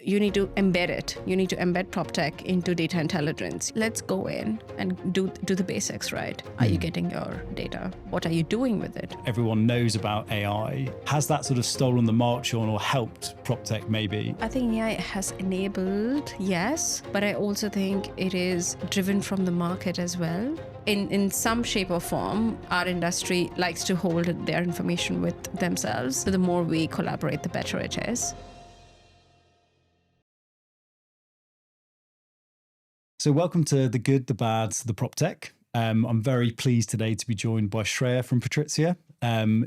you need to embed it. You need to embed PropTech into data intelligence. Let's go in and do the basics, right? Are you getting your data? What are you doing with it? Everyone knows about AI. Has that sort of stolen the march on or helped PropTech maybe? I think AI has enabled, yes, but I also think it is driven from the market as well. In some shape or form, our industry likes to hold their information with themselves. So the more we collaborate, the better it is. So welcome to The Good, The Bad, The PropTech. I'm very pleased today to be joined by Shreya from PATRIZIA,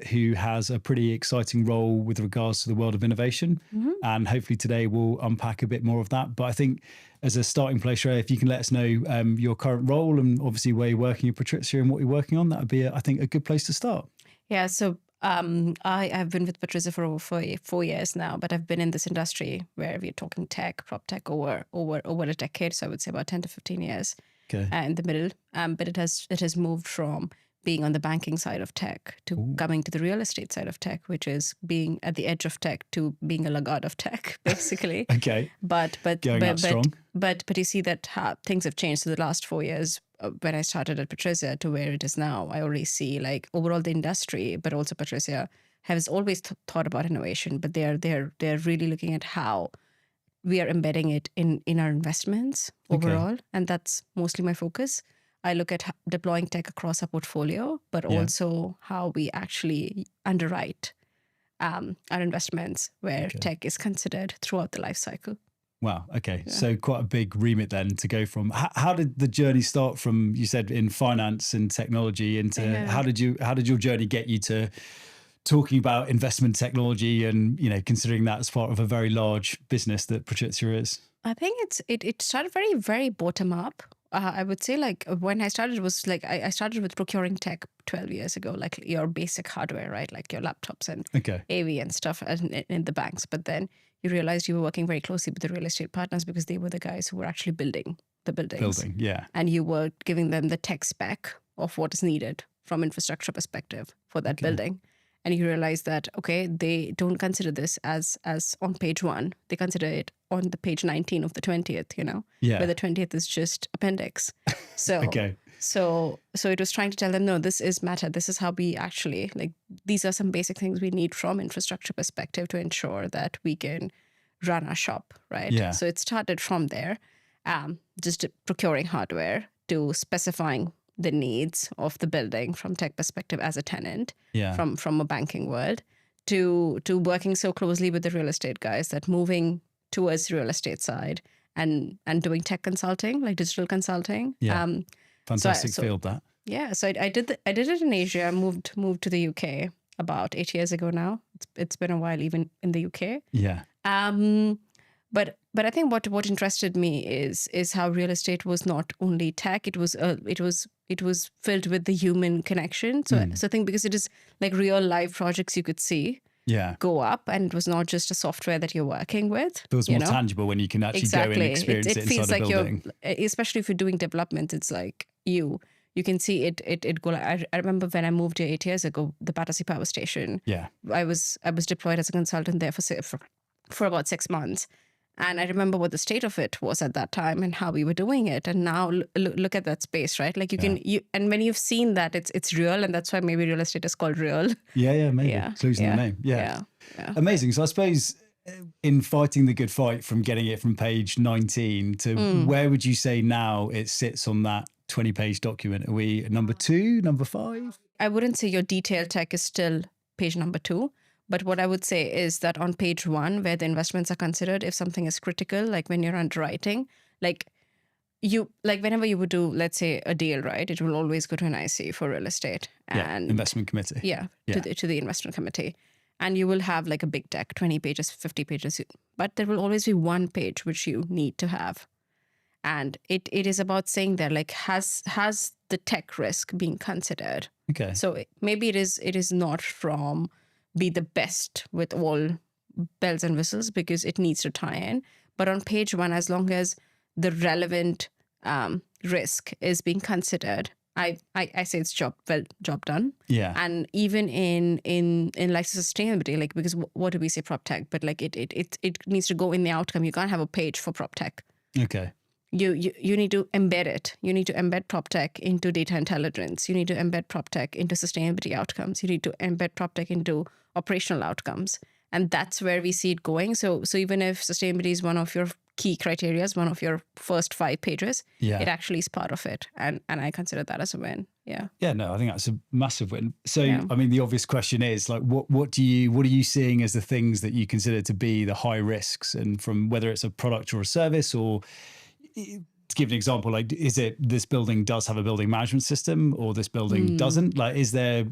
who has a pretty exciting role with regards to the world of innovation. And hopefully today we'll unpack a bit more of that. But I think as a starting place, Shreya, if you can let us know your current role and obviously where you're working at PATRIZIA and what you're working on, that would be, I think, a good place to start. Yeah, so I have been with PATRIZIA for over 4 years now, but I've been in this industry where we're talking tech, PropTech over a decade. So I would say about 10 to 15 years in the middle. But it has moved from being on the banking side of tech to coming to the real estate side of tech, which is being at the edge of tech to being a laggard of tech, basically. But you see that things have changed. So the last 4 years, when I started at PATRIZIA to where it is now, I already see like overall the industry, but also PATRIZIA has always thought about innovation, but they're really looking at how we are embedding it in our investments overall, and that's mostly my focus. I look at deploying tech across our portfolio, but also how we actually underwrite our investments where tech is considered throughout the life cycle. Wow. Okay. Yeah. So quite a big remit then to go from. How did the journey start from, you said in finance and technology, into how did your journey get you to talking about investment technology and, you know, considering that as part of a very large business that PATRIZIA is? I think it started very, very bottom up. I would say like when I started was like I started with procuring tech 12 years ago, like your basic hardware, right? Like your laptops and AV and stuff in the banks. But then you realized you were working very closely with the real estate partners because they were the guys who were actually building the buildings. And you were giving them the tech spec of what is needed from infrastructure perspective for that building. And you realize that, okay, they don't consider this as on page 1. They consider it on the page 19 of the 20th, you know, where the 20th is just appendix. So, so it was trying to tell them, no, this is matter. This is how we actually, like, these are some basic things we need from infrastructure perspective to ensure that we can run our shop, right? Yeah. So it started from there, just procuring hardware to specifying the needs of the building from tech perspective as a tenant from a banking world to working so closely with the real estate guys that moving towards the real estate side and doing tech consulting, like digital consulting. Fantastic field that. Yeah. So I did it in Asia. I moved to the UK about 8 years ago now. It's been a while even in the UK. Yeah. But I think what interested me is how real estate was not only tech. It was filled with the human connection. So I think because it is like real life projects you could see go up, and it was not just a software that you're working with. It was more tangible when you can actually go and experience it feels inside like a building. Especially if you're doing development, it's like you can see it go. I remember when I moved here 8 years ago, the Battersea Power Station. Yeah, I was deployed as a consultant there for about 6 months. And I remember what the state of it was at that time and how we were doing it. And now look at that space, right? Like and when you've seen that, it's real, and that's why maybe real estate is called real. Maybe it's losing the name. Yeah. Amazing. So I suppose in fighting the good fight from getting it from page 19 to where would you say now it sits on that 20-page document? Are we number 2, number 5? I wouldn't say your detailed tech is still page number 2. But what I would say is that on page 1, where the investments are considered, if something is critical, like when you're underwriting, like whenever you would do, let's say, a deal, right, it will always go to an IC for real estate and investment committee. To the investment committee, and you will have like a big deck, 20 pages, 50 pages, but there will always be one page which you need to have, and it is about saying that like has the tech risk being considered? Okay, so maybe it is not from be the best with all bells and whistles because it needs to tie in. But on page 1, as long as the relevant risk is being considered, I say it's job done. Yeah. And even in like sustainability, like, because what do we say PropTech? But like it needs to go in the outcome. You can't have a page for PropTech. Okay. You need to embed it. You need to embed PropTech into data intelligence. You need to embed PropTech into sustainability outcomes. You need to embed PropTech into operational outcomes. And that's where we see it going. So even if sustainability is one of your key criteria, one of your first 5 pages, it actually is part of it. And I consider that as a win. Yeah. Yeah, no, I think that's a massive win. So, Yeah. I mean, the obvious question is like, what are you seeing as the things that you consider to be the high risks, and from whether it's a product or a service, or to give an example, like, is it this building does have a building management system, or this building doesn't? Like, is there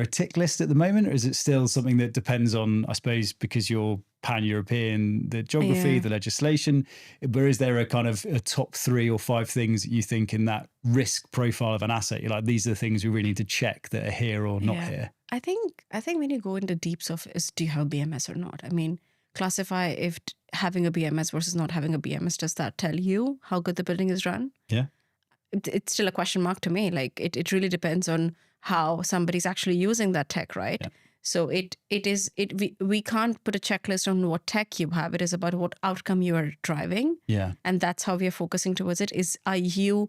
a tick list at the moment, or is it still something that depends on, I suppose, because you're pan-European, the geography, the legislation, but is there a kind of a top 3 or 5 things that you think in that risk profile of an asset, you're like, these are the things we really need to check that are here or not here? I think when you go into deeps of is, do you have BMS or not? I mean, classify if having a BMS versus not having a BMS, does that tell you how good the building is run? Yeah. It's still a question mark to me. Like it really depends on how somebody's actually using that tech, right? Yeah. So we can't put a checklist on what tech you have. It is about what outcome you are driving. Yeah. And that's how we are focusing towards it. Are you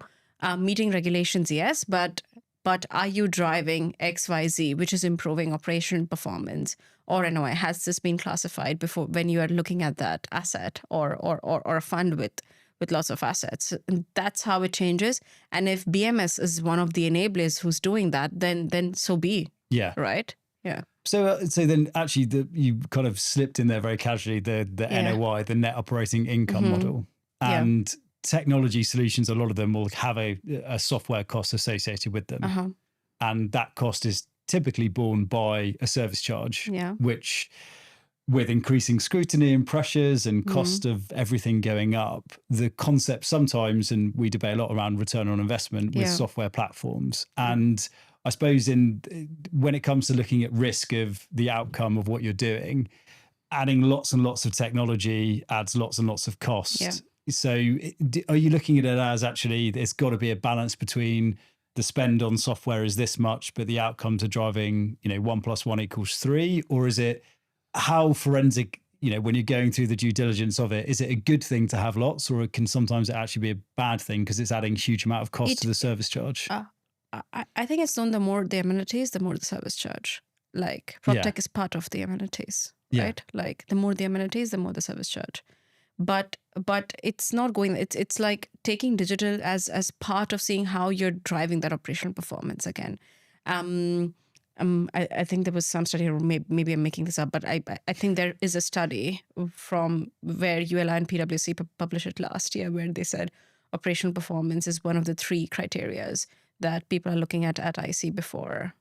meeting regulations? Yes, but are you driving XYZ, which is improving operational performance? Or NOI, has this been classified before when you are looking at that asset or a fund with lots of assets? And that's how it changes. And if BMS is one of the enablers who's doing that, then so be. Yeah. Right. Yeah. So then actually you kind of slipped in there very casually, the NOI, the net operating income model. And technology solutions, a lot of them will have a software cost associated with them. And that cost is typically borne by a service charge, which, with increasing scrutiny and pressures and cost of everything going up, the concept sometimes, and we debate a lot around return on investment with software platforms. And I suppose when it comes to looking at risk of the outcome of what you're doing, adding lots and lots of technology adds lots and lots of cost. Yeah. So are you looking at it as actually there's got to be a balance between the spend on software is this much, but the outcomes are driving, 1 + 1 = 3? Or is it how forensic, when you're going through the due diligence of it, is it a good thing to have lots, or can sometimes it actually be a bad thing because it's adding a huge amount of cost to the service charge? I think it's known the more the amenities, the more the service charge. Like PropTech is part of the amenities, right? Like the more the amenities, the more the service charge. But it's not going. It's like taking digital as part of seeing how you're driving that operational performance again. I think there was some study, or maybe I'm making this up, but I think there is a study from where ULI and PwC published it last year, where they said operational performance is one of the 3 criterias that people are looking at IC before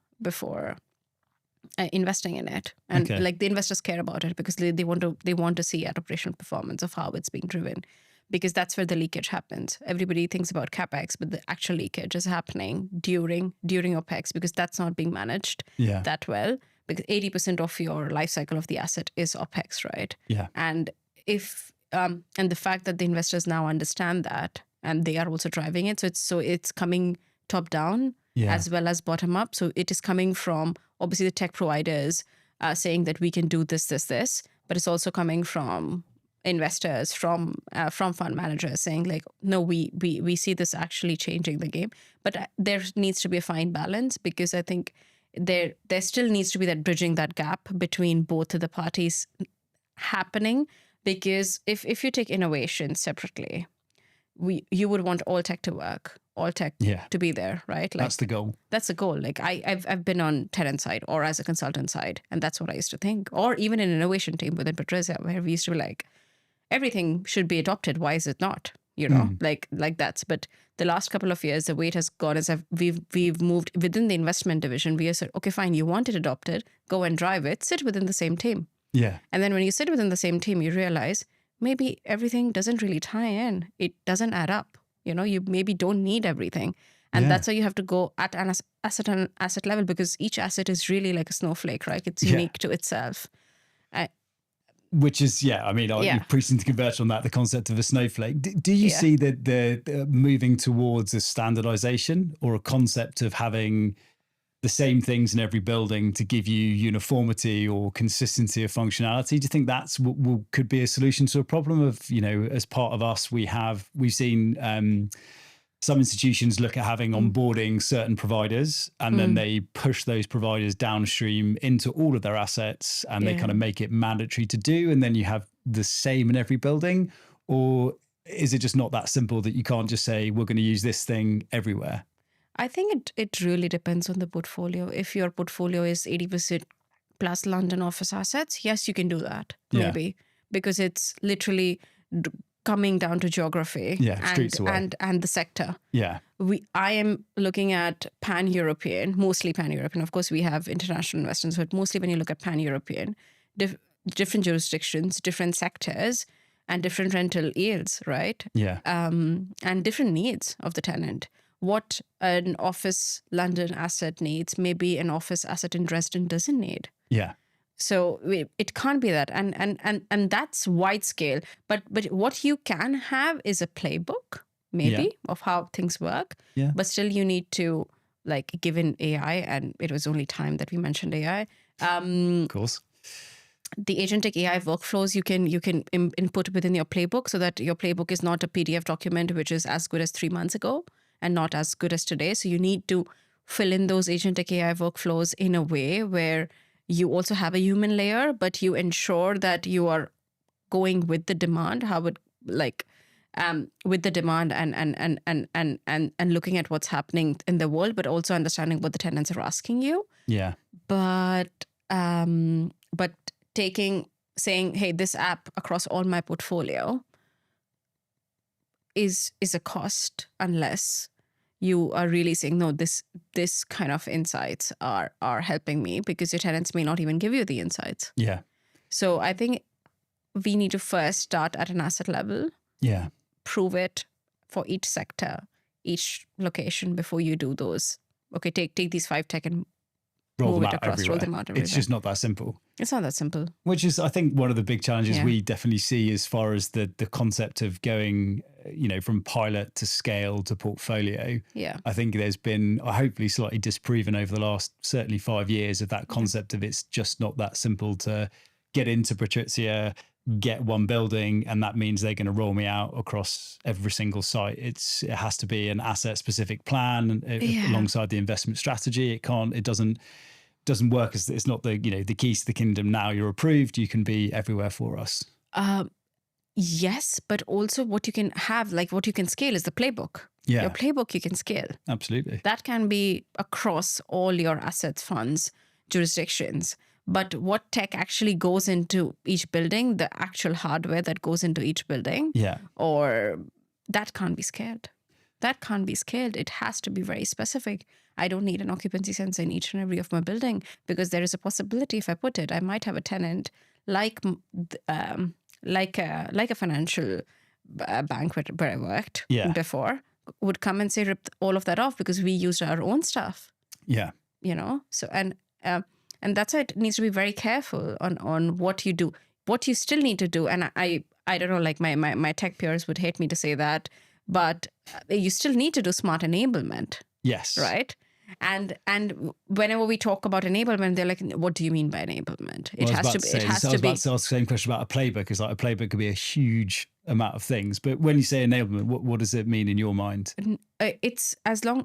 investing in it. And like the investors care about it because they want to see at operational performance of how it's being driven, because that's where the leakage happens. Everybody thinks about CapEx, but the actual leakage is happening during OpEx, because that's not being managed that well, because 80% of your life cycle of the asset is OpEx, right? Yeah. And if and the fact that the investors now understand that, and they are also driving it, so it's coming top down as well as bottom up. So it is coming from obviously the tech providers saying that we can do this, but it's also coming from investors, from fund managers saying like, no, we see this actually changing the game. But there needs to be a fine balance, because I think there still needs to be that bridging that gap between both of the parties happening. Because if you take innovation separately, you would want all tech to work, all tech to be there, right? Like, that's the goal. That's the goal. Like I've been on tenant side or as a consultant side, and that's what I used to think. Or even in an innovation team within PATRIZIA, where we used to be like, everything should be adopted. Why is it not? Like that's. But the last couple of years, the way it has gone is we've moved within the investment division. We have said, okay, fine, you want it adopted, go and drive it, sit within the same team. Yeah. And then when you sit within the same team, you realize maybe everything doesn't really tie in. It doesn't add up. You maybe don't need everything. And that's why you have to go at an asset level, because each asset is really like a snowflake, right? It's unique to itself. Which is, I mean, you've recently converged on that, the concept of a snowflake. Do you see that the moving towards a standardization or a concept of having the same things in every building to give you uniformity or consistency of functionality? Do you think that's what could be a solution to a problem of, as part of us, we've seen some institutions look at having onboarding certain providers, and then they push those providers downstream into all of their assets, and they kind of make it mandatory to do. And then you have the same in every building. Or is it just not that simple that you can't just say, we're going to use this thing everywhere? I think it really depends on the portfolio. If your portfolio is 80% plus London office assets, yes, you can do that, maybe, because it's literally coming down to geography and the sector. I am looking at pan-European, mostly pan-European. Of course, we have international investors, but mostly when you look at pan-European, different jurisdictions, different sectors, and different rental yields, right? And different needs of the tenant. What an office London asset needs, maybe an office asset in Dresden doesn't need. So it can't be that, and that's wide scale. But what you can have is a playbook, maybe, of how things work. But still, you need to, like, given AI, and it was only time that we mentioned AI. Of course. The agentic AI workflows you can input within your playbook, so that your playbook is not a PDF document which is as good as 3 months ago and not as good as today. So you need to fill in those agentic AI workflows in a way where you also have a human layer, but you ensure that you are going with the demand, with the demand and looking at what's happening in the world, but also understanding what the tenants are asking you. But saying, hey, this app across all my portfolio is a cost, unless you are really saying, no, this kind of insights are helping me, because your tenants may not even give you the insights. So I think we need to first start at an asset level. Prove it for each sector, each location, before you do those. Okay, take these 5 tech and roll them out everywhere. It's just not that simple. It's not that simple. Which is, I think, one of the big challenges we definitely see as far as the concept of going, from pilot to scale to portfolio. I think there's been, hopefully slightly disproven over the last certainly 5 years, of that concept of it's just not that simple to get into PATRIZIA, get one building, and that means they're going to roll me out across every single site. It has to be an asset specific plan alongside the investment strategy. It doesn't work as, it's not the keys to the kingdom. Now you're approved, you can be everywhere for us. Yes, but also what you can have, like what you can scale, is the playbook. Your playbook you can scale. Absolutely. That can be across all your assets, funds, jurisdictions. But what tech actually goes into each building, the actual hardware that goes into each building, or that can't be scaled. That can't be scaled. It has to be very specific. I don't need an occupancy sensor in each and every of my building, because there is a possibility, if I put it, I might have a tenant like a financial bank where I worked before, would come and say, rip all of that off, because we used our own stuff. So and that's why it needs to be very careful on what you do, what you still need to do. And I don't know, like my tech peers would hate me to say that, but you still need to do smart enablement. Right. And whenever we talk about enablement, they're like, what do you mean by enablement? It has to be. I was about to ask the same question about a playbook. It's like a playbook could be a huge amount of things. But when you say enablement, what does it mean in your mind? It's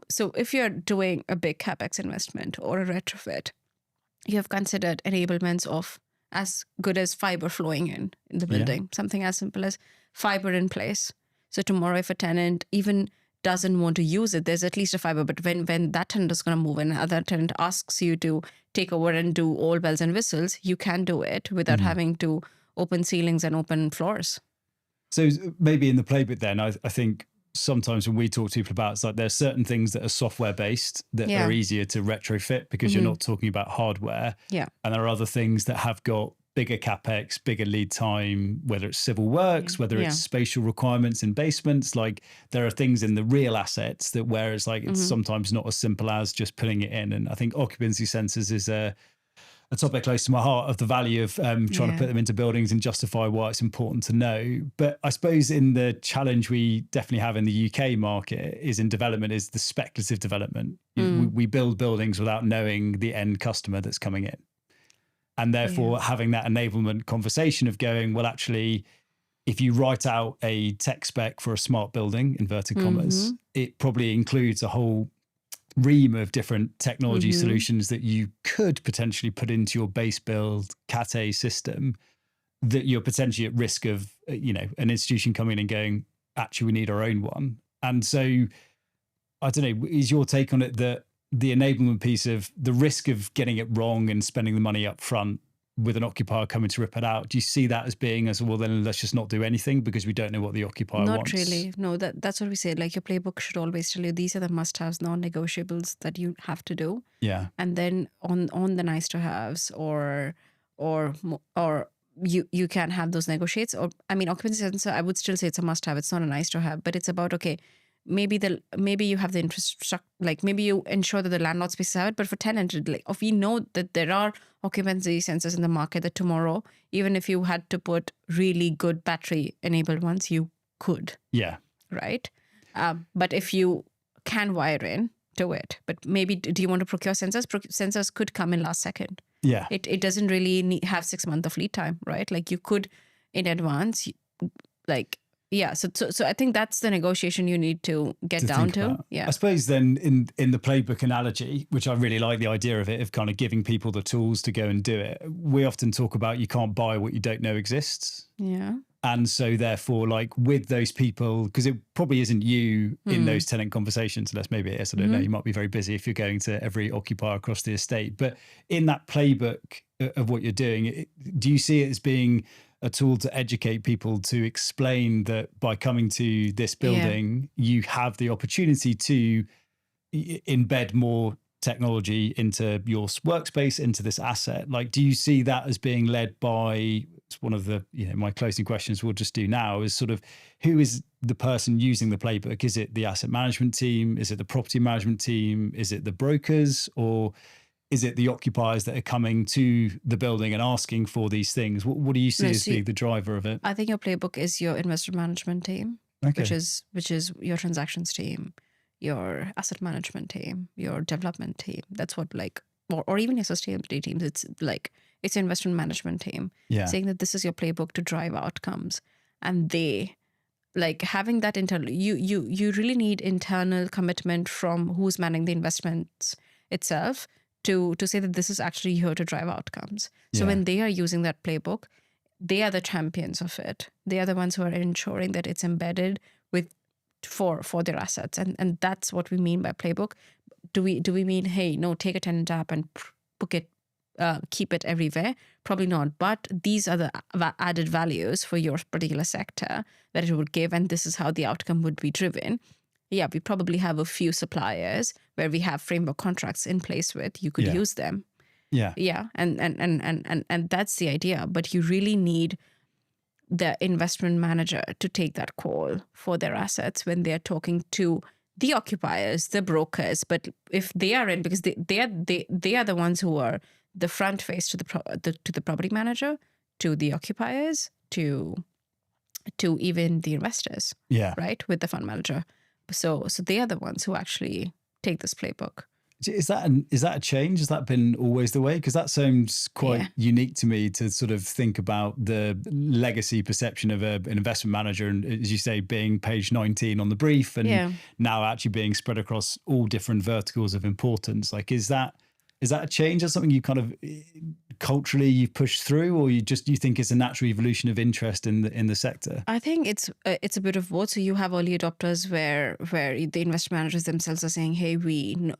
so if you're doing a big CapEx investment or a retrofit, you have considered enablements of as good as fiber flowing in the building, something as simple as fiber in place. So tomorrow, if a tenant even doesn't want to use it, there's at least a fiber. But when that tenant is going to move in, another tenant asks you to take over and do all bells and whistles, you can do it without having to open ceilings and open floors. So maybe in the playbook then, I think sometimes when we talk to people about, it's like there's certain things that are software based that are easier to retrofit because you're not talking about hardware. And there are other things that have got bigger capex, bigger lead time, whether it's civil works, whether it's spatial requirements in basements. Like there are things in the real assets that where it's like it's sometimes not as simple as just putting it in. And I think occupancy sensors is a topic close to my heart of the value of trying to put them into buildings and justify why it's important to know. But I suppose in the challenge we definitely have in the UK market is in development is the speculative development. We build buildings without knowing the end customer that's coming in. And therefore having that enablement conversation of going, well, actually, if you write out a tech spec for a smart building, inverted commas, it probably includes a whole ream of different technology solutions that you could potentially put into your base build Cat A system that you're potentially at risk of, an institution coming in and going, actually, we need our own one. And so I don't know, is your take on it that the enablement piece of the risk of getting it wrong and spending the money up front with an occupier coming to rip it out, do you see that as being as, well, then let's just not do anything because we don't know what the occupier wants? Not really. No, that's what we say. Like your playbook should always tell you these are the must-haves, non-negotiables that you have to do. Yeah. And then on the nice-to-haves or you can have those negotiates. Or I mean, occupancy sensor, I would still say it's a must-have. It's not a nice-to-have, but it's about, okay, maybe you have the infrastructure, like maybe you ensure that the landlord spaces have it, but for tenant, like if we know that there are occupancy sensors in the market that tomorrow, even if you had to put really good battery enabled ones, you could. Yeah. Right. But if you can wire in, do it. But maybe, do you want to procure sensors? Sensors could come in last second. Yeah. It doesn't really have 6 months of lead time, right? Like you could in advance, like, yeah, so I think that's the negotiation you need to get down to. About. Yeah, I suppose then in the playbook analogy, which I really like the idea of it, of kind of giving people the tools to go and do it. We often talk about you can't buy what you don't know exists. Yeah. And so therefore, like with those people, because it probably isn't you in those tenant conversations, unless maybe it is, I don't know, you might be very busy if you're going to every occupier across the estate. But in that playbook of what you're doing, do you see it as being a tool to educate people to explain that by coming to this building, you have the opportunity to embed more technology into your workspace, into this asset? Like, do you see that as being led by, it's one of the, my closing questions we'll just do now is sort of, who is the person using the playbook? Is it the asset management team? Is it the property management team? Is it the brokers? Or is it the occupiers that are coming to the building and asking for these things? What do you see as being the driver of it? I think your playbook is your investor management team, which is your transactions team, your asset management team, your development team. That's what or even your sustainability teams. It's like, it's your investment management team saying that this is your playbook to drive outcomes. And they like having that internal, you really need internal commitment from who's managing the investments itself to say that this is actually here to drive outcomes. So when they are using that playbook, they are the champions of it. They are the ones who are ensuring that it's embedded for their assets. And that's what we mean by playbook. Do we mean, hey, no, take a tenant app and book it, keep it everywhere? Probably not. But these are the added values for your particular sector that it would give, and this is how the outcome would be driven. Yeah, we probably have a few suppliers where we have framework contracts in place with. You could use them. Yeah, and that's the idea. But you really need the investment manager to take that call for their assets when they're talking to the occupiers, the brokers. But if they are in, because they are the ones who are the front face to the property manager, to the occupiers, to even the investors. Right, with the fund manager. So they are the ones who actually take this playbook. Is that a change? Has that been always the way? Because that sounds quite unique to me, to sort of think about the legacy perception of an investment manager, and as you say, being page 19 on the brief, and now actually being spread across all different verticals of importance. Like, is that a change? Is something you kind of culturally you've pushed through, or you think it's a natural evolution of interest in the sector? I think it's a bit of both. So you have early adopters where the investment managers themselves are saying, hey, we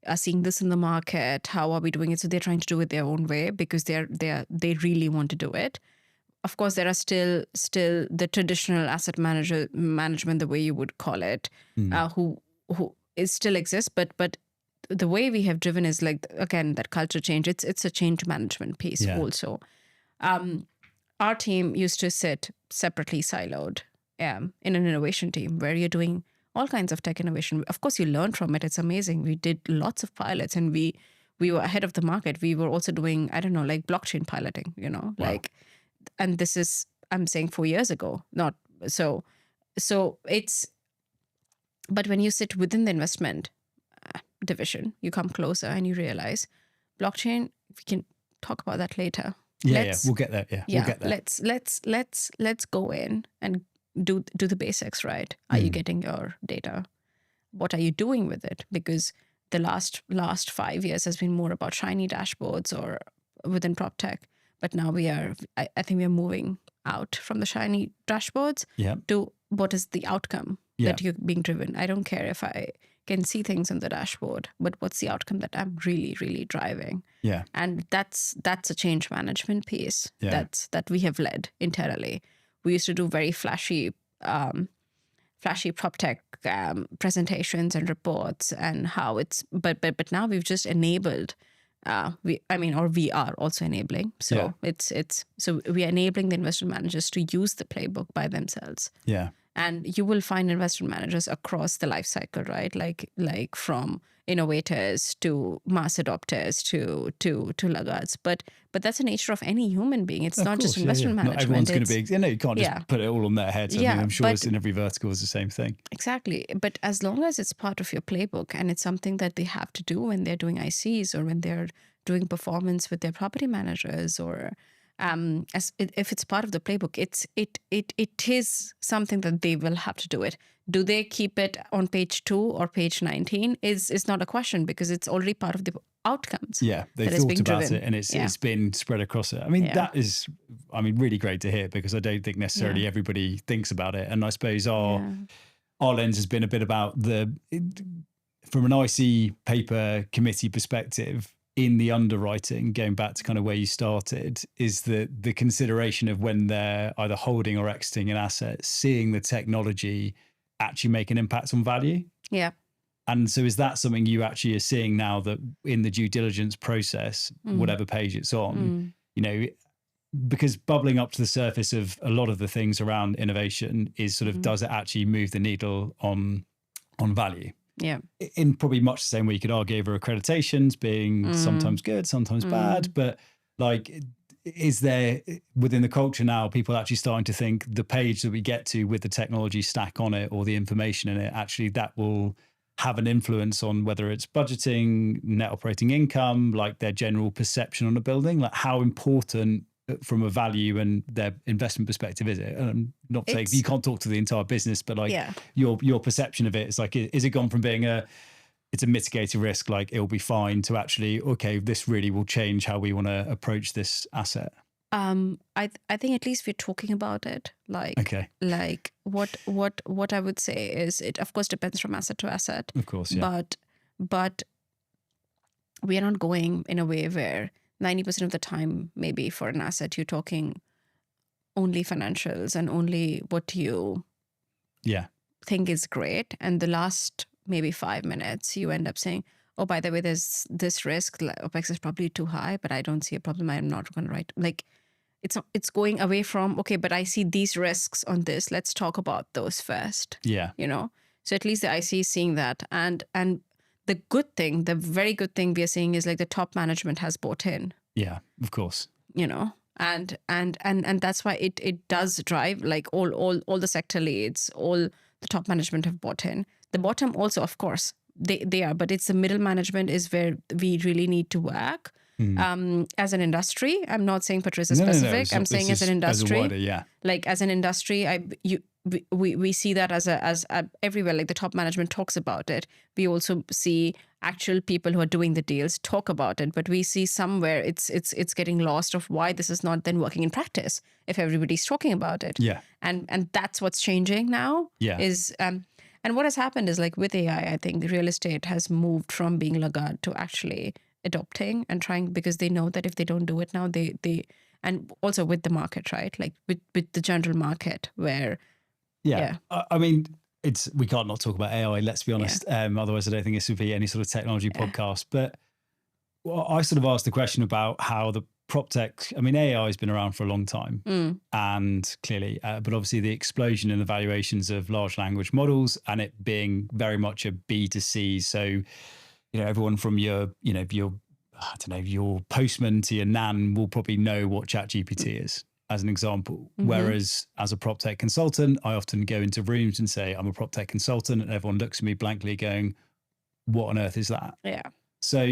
are seeing this in the market. How are we doing it? So they're trying to do it their own way because they really want to do it. Of course, there are still the traditional asset management, the way you would call it, who it still exists, but the way we have driven is like, again, that culture change. It's a change management piece also. Our team used to sit separately siloed in an innovation team where you're doing all kinds of tech innovation. Of course, you learn from it. It's amazing. We did lots of pilots and we we were ahead of the market. We were also doing, I don't know, like blockchain piloting, Wow. like, and this is, I'm saying 4 years ago, not so it's, but when you sit within the investment division, you come closer and you realize blockchain, we can talk about that later. We'll get there. We'll get there. Let's go in and do the basics, right? Are you getting your data? What are you doing with it? Because the last 5 years has been more about shiny dashboards or within PropTech, but now I think we are moving out from the shiny dashboards to what is the outcome that you're being driven. I don't care if I can see things on the dashboard, but what's the outcome that I'm really, really driving? Yeah. And that's a change management piece that we have led internally. We used to do very flashy PropTech presentations and reports and how it's, but now we've just enabled, we are also enabling. So so we are enabling the investment managers to use the playbook by themselves. Yeah. And you will find investment managers across the life cycle, right? Like from innovators to mass adopters to laggards. But that's the nature of any human being. It's not just investment management. Not everyone's going to be, you can't just put it all on their heads. I mean, I'm sure it's in every vertical is the same thing. Exactly. But as long as it's part of your playbook and it's something that they have to do when they're doing ICs or when they're doing performance with their property managers or if it's part of the playbook, it is something that they will have to do it. Do they keep it on page 2 or page 19 is not a question because it's already part of the outcomes. Yeah, they thought about it and it's been spread across it. I mean, that is, really great to hear because I don't think necessarily everybody thinks about it. And I suppose our lens has been a bit about from an IC paper committee perspective, in the underwriting, going back to kind of where you started, is the consideration of when they're either holding or exiting an asset, seeing the technology actually make an impact on value. Yeah. And so is that something you actually are seeing now that in the due diligence process, whatever page it's on, because bubbling up to the surface of a lot of the things around innovation is sort of, does it actually move the needle on value? Yeah. In probably much the same way you could argue over accreditations being sometimes good, sometimes bad, but like, is there within the culture now, people actually starting to think the page that we get to with the technology stack on it or the information in it, actually that will have an influence on whether it's budgeting, net operating income, like their general perception on a building, like how important from a value and their investment perspective is it? And I'm not saying you can't talk to the entire business, but like your perception of it is like, is it gone from being it's a mitigated risk, like it'll be fine, to actually, okay, this really will change how we want to approach this asset? I think at least we're talking about it. Like what I would say is it of course depends from asset to asset. Of course, yeah. But we are not going in a way where 90% of the time, maybe for an asset, you're talking only financials and only what you think is great. And the last maybe 5 minutes, you end up saying, oh, by the way, there's this risk. OPEX is probably too high, but I don't see a problem. I'm not going to write. Like, it's going away from, okay, but I see these risks on this. Let's talk about those first. Yeah. So at least the IC is seeing that. And the good thing, the very good thing we are seeing is like the top management has bought in. Yeah, of course. And that's why it does drive, like all the sector leads, all the top management have bought in. The bottom also, of course, they are, but it's the middle management is where we really need to work. As an industry, I'm not saying PATRIZIA specific. I'm saying as an industry, like as an industry, we see that as everywhere. Like the top management talks about it. We also see actual people who are doing the deals talk about it, but we see somewhere it's getting lost of why this is not then working in practice if everybody's talking about it. Yeah, and that's what's changing now. Yeah, and what has happened is like with AI, I think the real estate has moved from being laggard to actually adopting and trying, because they know that if they don't do it now, they and also with the market, right? Like with the general market where I mean, we can't not talk about AI, let's be honest. Otherwise I don't think this would be any sort of technology podcast. But I sort of asked the question about how the PropTech, I mean, AI has been around for a long time and clearly, but obviously the explosion in the valuations of large language models and it being very much a B2C. So, everyone from your I don't know, your postman to your nan will probably know what ChatGPT is, as an example. Whereas as a PropTech consultant, I often go into rooms and say, I'm a PropTech consultant, and everyone looks at me blankly going, what on earth is that? Yeah. So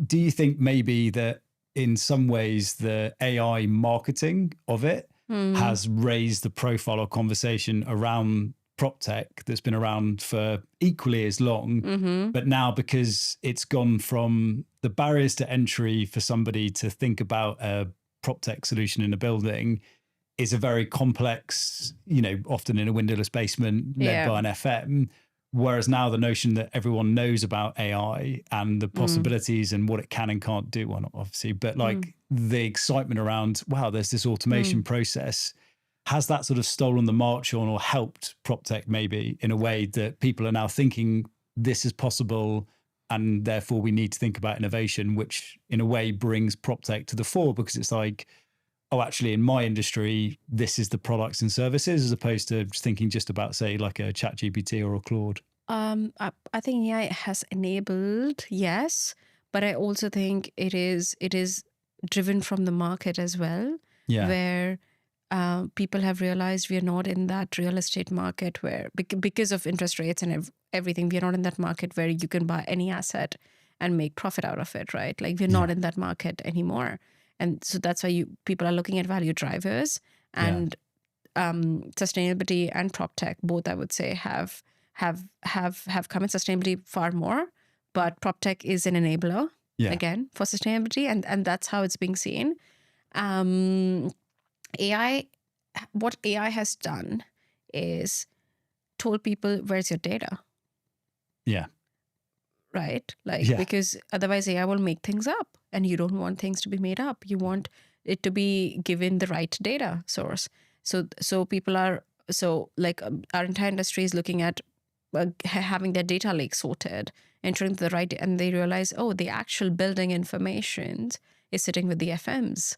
do you think maybe that in some ways the AI marketing of it has raised the profile or conversation around PropTech that's been around for equally as long, but now because it's gone from the barriers to entry for somebody to think about a PropTech solution in a building is a very complex, often in a windowless basement led by an FM. Whereas now the notion that everyone knows about AI and the possibilities and what it can and can't do, well, not obviously, but like the excitement around, wow, there's this automation process. Has that sort of stolen the march on or helped PropTech maybe in a way that people are now thinking this is possible and therefore we need to think about innovation, which in a way brings PropTech to the fore because it's like, oh, actually in my industry, this is the products and services as opposed to thinking just about, say, like a ChatGPT or a Claude? I think AI has enabled, yes, but I also think it is driven from the market as well, where people have realized we are not in that real estate market where, because of interest rates and everything, we are not in that market where you can buy any asset and make profit out of it, right? Like we're not in that market anymore. And so that's why people are looking at value drivers and sustainability and PropTech, both I would say have come in. Sustainability far more, but PropTech is an enabler again for sustainability, and that's how it's being seen. AI, what AI has done is told people, where's your data? Yeah. Right? Because otherwise AI will make things up and you don't want things to be made up. You want it to be given the right data source. So people are, our entire industry is looking at having their data lake sorted, entering the right, and they realize, oh, the actual building information is sitting with the FMs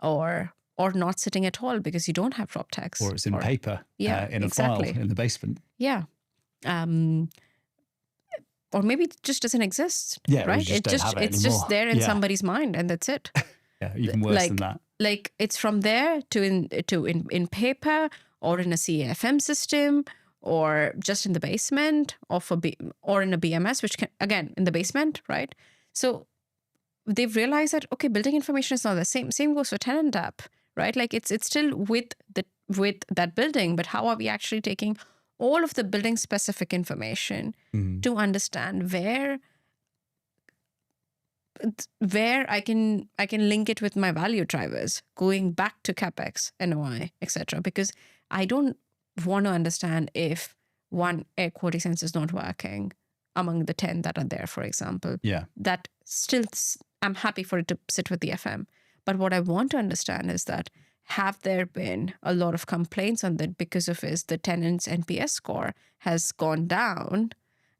or not sitting at all because you don't have PropTechs. Or it's in paper in a file in the basement. Yeah. Or maybe it just doesn't exist. Yeah, right? It's just there in somebody's mind, and that's it. Even worse than that. Like it's from there to in paper or in a CAFM system or just in the basement or in a BMS, which can, again, in the basement, right? So they've realized that, okay, building information is not the same. Same goes for tenant app, right? Like it's still with that building, but how are we actually taking all of the building specific information to understand where I can link it with my value drivers, going back to CapEx, NOI, etc. Because I don't want to understand if one air quality sensor is not working among the 10 that are there, for example. Yeah. That still, I'm happy for it to sit with the FM. But what I want to understand is that, have there been a lot of complaints on that because of the tenant's NPS score has gone down,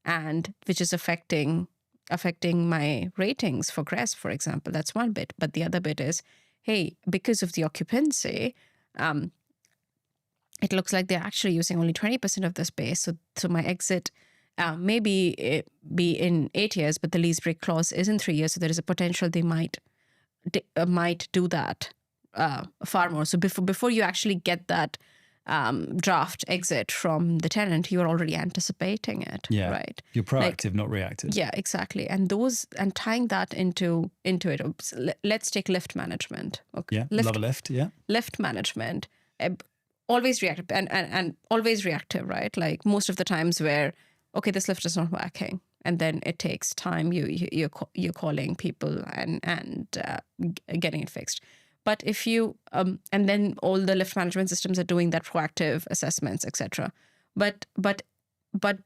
and which is affecting my ratings for GRES, for example. That's one bit. But the other bit is, hey, because of the occupancy, it looks like they're actually using only 20% of the space. So my exit maybe it be in 8 years, but the lease break clause is in 3 years. So there is a potential they might do that far more. So before you actually get that draft exit from the tenant, you're already anticipating it. Yeah, right. You're proactive, not reactive. Yeah, exactly. And tying that into it. Let's take lift management. Okay. Yeah, love a lift. Yeah, lift management. Always reactive and always reactive, right? Like most of the times where, okay, this lift is not working, and then it takes time. You're calling people and getting it fixed. But if you and then all the lift management systems are doing that proactive assessments, etc. But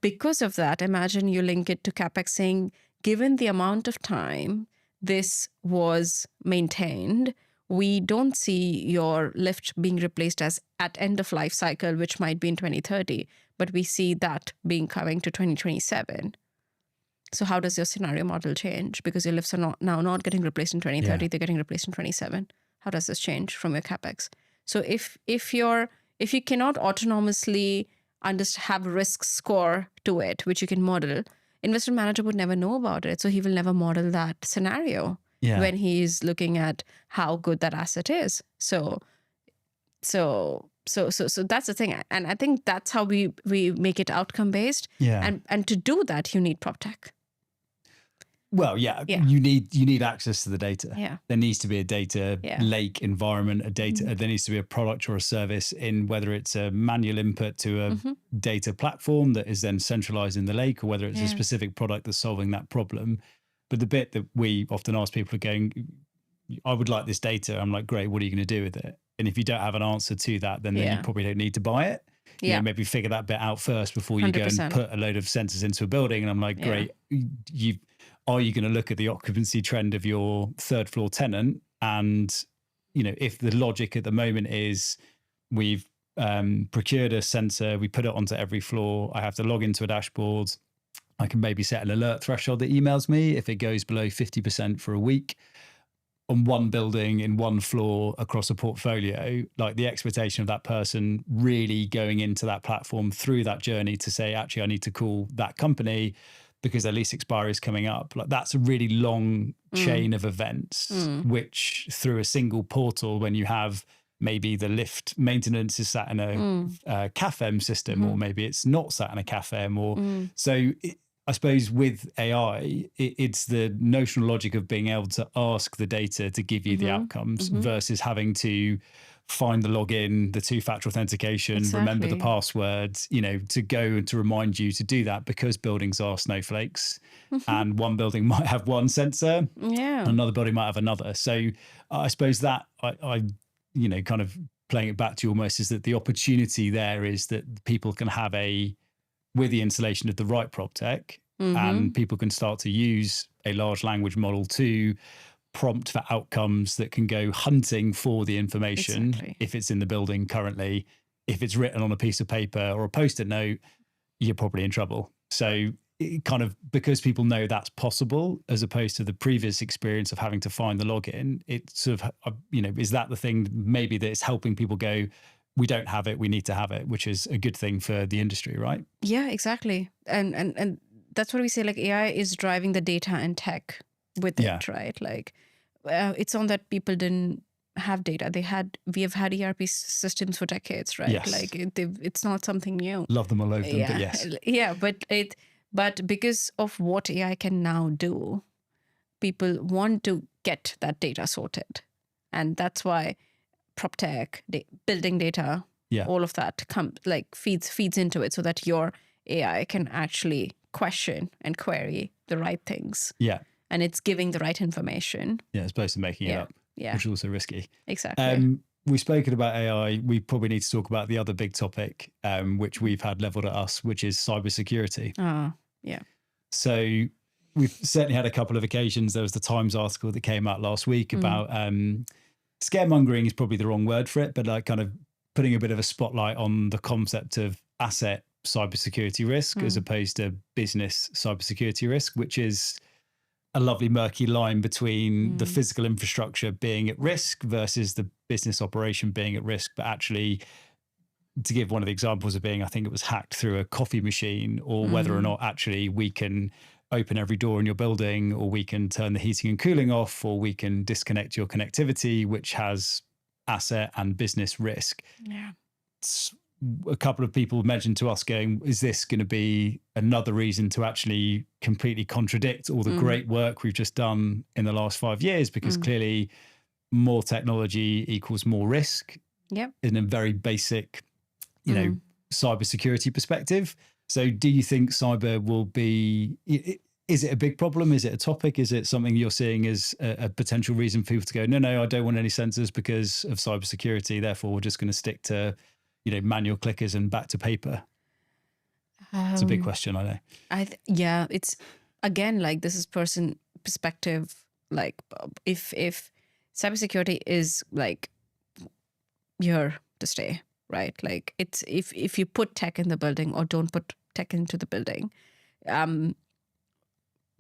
because of that, imagine you link it to CapEx, saying, given the amount of time this was maintained, we don't see your lift being replaced as at end of life cycle, which might be in 2030, but we see that being coming to 2027. So how does your scenario model change? Because your lifts are not getting replaced in 2030, they're getting replaced in 27. How does this change from your CapEx? So if you cannot autonomously have a risk score to it, which you can model, investment manager would never know about it. So he will never model that scenario. when he's looking at how good that asset is. So that's the thing. And I think that's how we make it outcome based. Yeah. And to do that, you need PropTech. Well, you need access to the data. Yeah. There needs to be a data lake environment, there needs to be a product or a service in, whether it's a manual input to a data platform that is then centralized in the lake, or whether it's a specific product that's solving that problem. But the bit that we often ask people are going, I would like this data. I'm like, great, what are you going to do with it? And if you don't have an answer to that, then you probably don't need to buy it. You know, maybe figure that bit out first before you 100%. Go and put a load of sensors into a building. And I'm like, great, are you going to look at the occupancy trend of your third floor tenant? And, you know, if the logic at the moment is we've procured a sensor, we put it onto every floor, I have to log into a dashboard, I can maybe set an alert threshold that emails me if it goes below 50% for a week on one building in one floor across a portfolio. Like, the expectation of that person really going into that platform through that journey to say, actually, I need to call that company because their lease expiry is coming up. Like, that's a really long chain of events, which through a single portal, when you have maybe the lift maintenance is sat in a CAFM system, or maybe it's not sat in a CAFM, or so I suppose with AI, it's the notional logic of being able to ask the data to give you the outcomes versus having to find the login, the two-factor authentication, remember the passwords, you know, to go and to remind you to do that, because buildings are snowflakes and one building might have one sensor, another building might have another. So I suppose that I you know, kind of playing it back to you almost, is that the opportunity there is that people can have with the installation of the right PropTech, and people can start to use a large language model to prompt for outcomes that can go hunting for the information. If it's in the building currently, if it's written on a piece of paper or a post-it note, you're probably in trouble. So it kind of, because people know that's possible, as opposed to the previous experience of having to find the login, it sort of, you know, is that the thing maybe that it's helping people go, we don't have it, we need to have it, which is a good thing for the industry, right? Yeah, exactly. And that's what we say, like, AI is driving the data and tech with it, right? Like, it's on that people didn't have data. We have had ERP systems for decades, right? Yes. Like, it's not something new. Love them or loathe them, but yes. Yeah, but because of what AI can now do, people want to get that data sorted. And that's why PropTech, building data, all of that feeds into it, so that your AI can actually question and query the right things. Yeah. And it's giving the right information. Yeah, as opposed to making it up, which is also risky. Exactly. We've spoken about AI. We probably need to talk about the other big topic, which we've had leveled at us, which is cybersecurity. Yeah. So we've certainly had a couple of occasions. There was the Times article that came out last week about scaremongering is probably the wrong word for it, but like kind of putting a bit of a spotlight on the concept of asset cybersecurity risk as opposed to business cybersecurity risk, which is a lovely murky line between the physical infrastructure being at risk versus the business operation being at risk. But actually, to give one of the examples of being, I think it was hacked through a coffee machine, or whether or not actually we can open every door in your building, or we can turn the heating and cooling off, or we can disconnect your connectivity, which has asset and business risk. Yeah. A couple of people mentioned to us going, is this going to be another reason to actually completely contradict all the great work we've just done in the last 5 years? Because clearly more technology equals more risk in a very basic, you know, cybersecurity perspective. So do you think cyber will be, is it a big problem? Is it a topic? Is it something you're seeing as a potential reason for people to go, no, I don't want any sensors because of cybersecurity, therefore we're just going to stick to, you know, manual clickers and back to paper? It's a big question, I know. It's, again, like, this is perspective. Like, if cybersecurity is like here to stay, right? Like, it's if you put tech in the building or don't put tech into the building,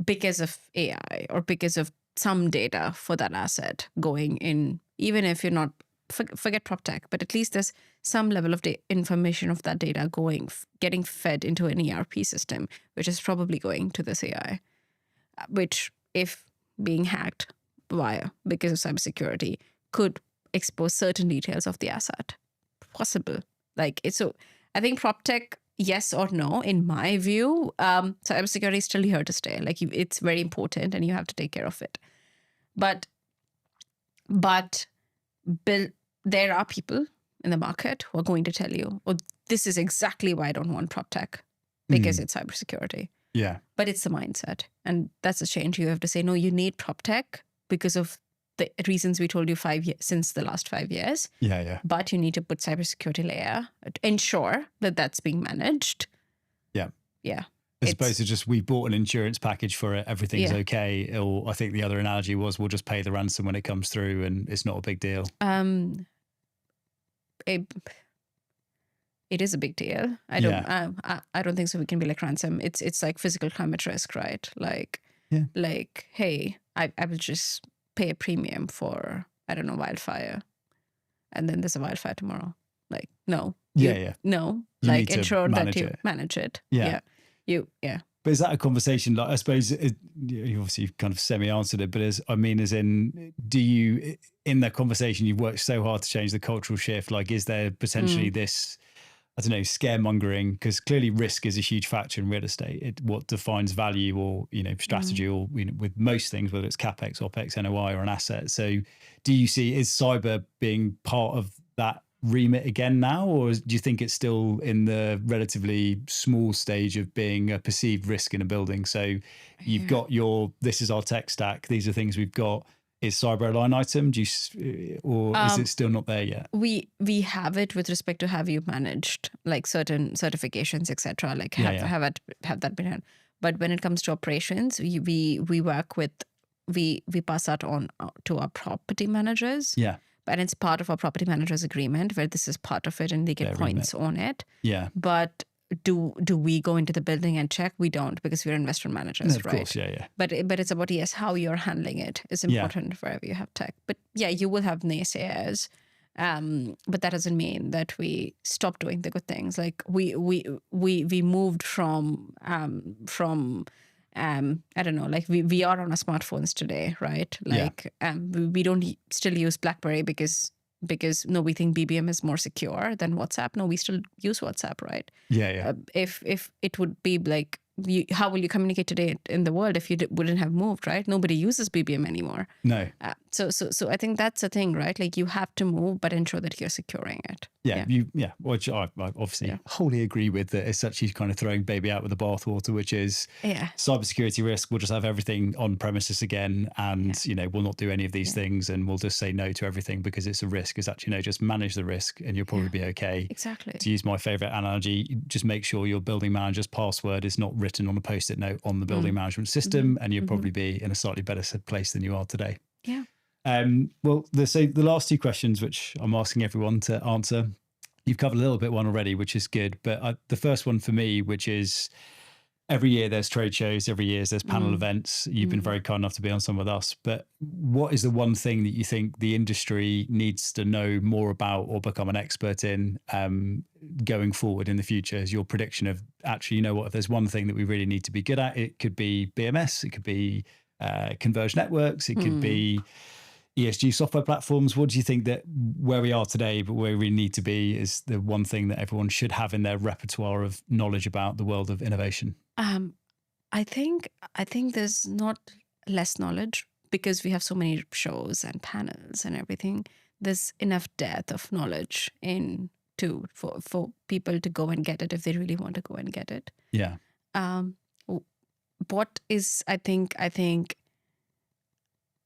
because of AI or because of some data for that asset going in, even if you're not, forget PropTech, but at least there's some level of information of that data getting fed into an ERP system, which is probably going to this AI, which, if being hacked, buyer, because of cybersecurity, could expose certain details of the asset. Possible. Like it's so. I think PropTech, yes or no, in my view, cybersecurity is still here to stay. Like it's very important, and you have to take care of it. But there are people in the market who are going to tell you, "Oh, this is exactly why I don't want PropTech, because it's cybersecurity." Yeah. But it's the mindset, and that's a change. You have to say, no, you need PropTech because of the reasons we told you since the last 5 years. Yeah. But you need to put cybersecurity layer to ensure that that's being managed. Yeah. Yeah. As opposed to just, we bought an insurance package for it, everything's okay. Or I think the other analogy was, we'll just pay the ransom when it comes through and it's not a big deal. It is a big deal. I don't think so. We can be like ransom. It's like physical climate risk, right? Like, hey, I will just pay a premium for, I don't know, wildfire, and then there's a wildfire tomorrow. Like, no, no, you like ensure that you manage it. Yeah. But is that a conversation? Like, I suppose you obviously kind of semi-answered it, but as in, do you, in that conversation, you've worked so hard to change the cultural shift? Like, is there potentially this, I don't know, scaremongering? Because clearly risk is a huge factor in real estate. What defines value or, strategy or, with most things, whether it's CapEx, OpEx, NOI or an asset. So do you see, is cyber being part of that remit again now, or do you think it's still in the relatively small stage of being a perceived risk in a building? So you've got this is our tech stack, these are things we've got. Is cyber a line item? Is it still not there yet? We have it with respect to have you managed like certain certifications, etc. Like have that been done. But when it comes to operations, we work with we pass that on to our property managers. Yeah. And it's part of our property managers agreement where this is part of it and they get points on it. Yeah. But do we go into the building and check? We don't, because we're investment managers, of right? Course, yeah. But it's about, how you're handling it is important wherever you have tech. But you will have naysayers. But that doesn't mean that we stop doing the good things. Like we moved from I don't know, like we are on our smartphones today, right? Like we don't still use BlackBerry because no, we think BBM is more secure than WhatsApp. No, we still use WhatsApp, right? Yeah. If it would be like, how will you communicate today in the world if you wouldn't have moved, right? Nobody uses BBM anymore. No. So I think that's the thing, right? Like you have to move, but ensure that you're securing it. Which I obviously wholly agree with. That it's actually kind of throwing baby out with the bathwater, which is cybersecurity risk. We'll just have everything on premises again, and we'll not do any of these things, and we'll just say no to everything because it's a risk. It's actually just manage the risk, and you'll probably be okay. Exactly. To use my favorite analogy, just make sure your building manager's password is not written on a post-it note on the building management system, and you'll probably be in a slightly better place than you are today. Yeah. Well, the last two questions, which I'm asking everyone to answer, you've covered a little bit one already, which is good. But the first one for me, which is every year there's trade shows, every year there's panel events. You've been very kind enough to be on some with us. But what is the one thing that you think the industry needs to know more about or become an expert in going forward in the future? Is your prediction of actually, if there's one thing that we really need to be good at, it could be BMS, it could be converged networks, it could be ESG software platforms. What do you think that where we are today, but where we need to be, is the one thing that everyone should have in their repertoire of knowledge about the world of innovation? I think there's not less knowledge because we have so many shows and panels and everything. There's enough depth of knowledge for people to go and get it if they really want to go and get it. Yeah. What is I think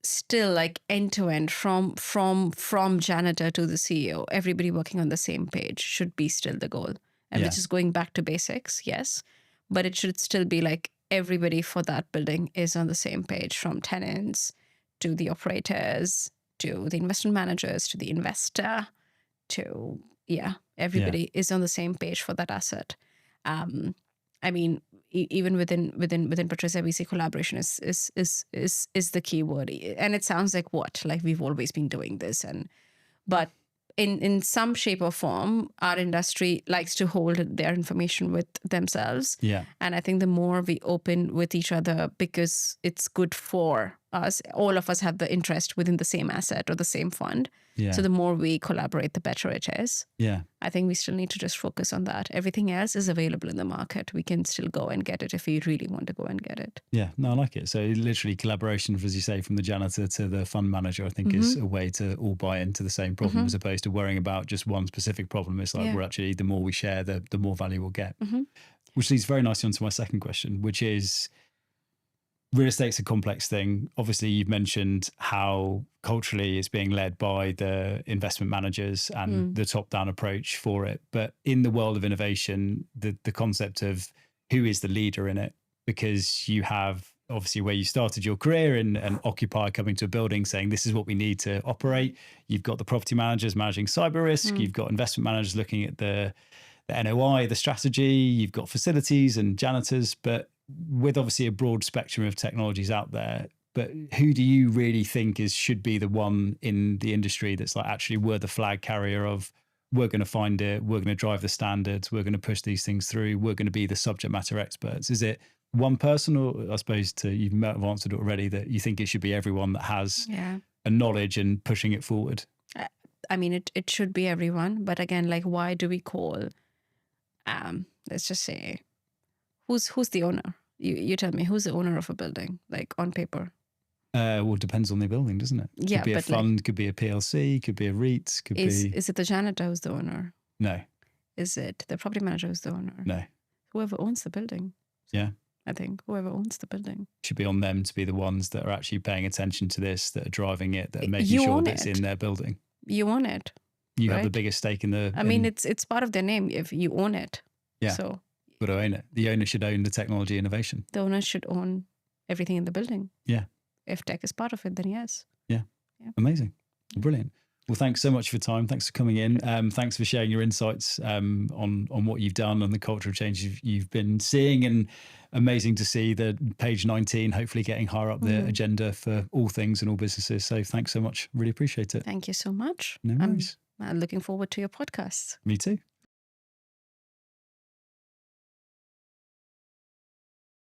still like end to end from janitor to the CEO, everybody working on the same page should be still the goal. And which is going back to basics, yes. But it should still be like everybody for that building is on the same page, from tenants to the operators to the investment managers to the investor to everybody is on the same page for that asset. I mean, even within PATRIZIA, we see collaboration is the key word, and it sounds like we've always been doing this, but in some shape or form, our industry likes to hold their information with themselves. Yeah, and I think the more we open with each other, because it's good for all of us have the interest within the same asset or the same fund. Yeah. So the more we collaborate, the better it is. Yeah. I think we still need to just focus on that. Everything else is available in the market. We can still go and get it if we really want to go and get it. Yeah, no, I like it. So literally collaboration, as you say, from the janitor to the fund manager, I think is a way to all buy into the same problem as opposed to worrying about just one specific problem. It's like we're actually, the more we share, the more value we'll get. Which leads very nicely onto my second question, which is real estate's a complex thing. Obviously, you've mentioned how culturally it's being led by the investment managers and the top-down approach for it. But in the world of innovation, the concept of who is the leader in it, because you have obviously where you started your career and an occupier coming to a building saying, this is what we need to operate. You've got the property managers managing cyber risk. You've got investment managers looking at the NOI, the strategy. You've got facilities and janitors, but with obviously a broad spectrum of technologies out there, but who do you really think should be the one in the industry that's like, actually we're the flag carrier of, we're going to find it, we're going to drive the standards, we're going to push these things through, we're going to be the subject matter experts? Is it one person, or I suppose you might have answered it already, that you think it should be everyone that has a knowledge and pushing it forward? I mean, it should be everyone, but again, like, why do we call, let's just say, who's the owner? You tell me, who's the owner of a building, like on paper? Well, it depends on the building, doesn't it? Yeah, could be a fund, could be a PLC, could be a REIT, Is it the janitor who's the owner? No. Is it the property manager who's the owner? No. Whoever owns the building. Yeah. I think whoever owns the building. Should be on them to be the ones that are actually paying attention to this, that are driving it, that are making sure that it's in their building. You own it. You have the biggest stake in the... I mean, it's part of their name if you own it. Yeah. So got to own it. The owner should own the technology innovation. The owner should own everything in the building. Yeah. If tech is part of it, then yes. Yeah. Amazing. Brilliant. Well, thanks so much for your time. Thanks for coming in. Thanks for sharing your insights on what you've done and the cultural changes you've been seeing, and amazing to see the page 19 hopefully getting higher up the agenda for all things and all businesses. So thanks so much. Really appreciate it. Thank you so much. No worries. I'm looking forward to your podcasts. Me too.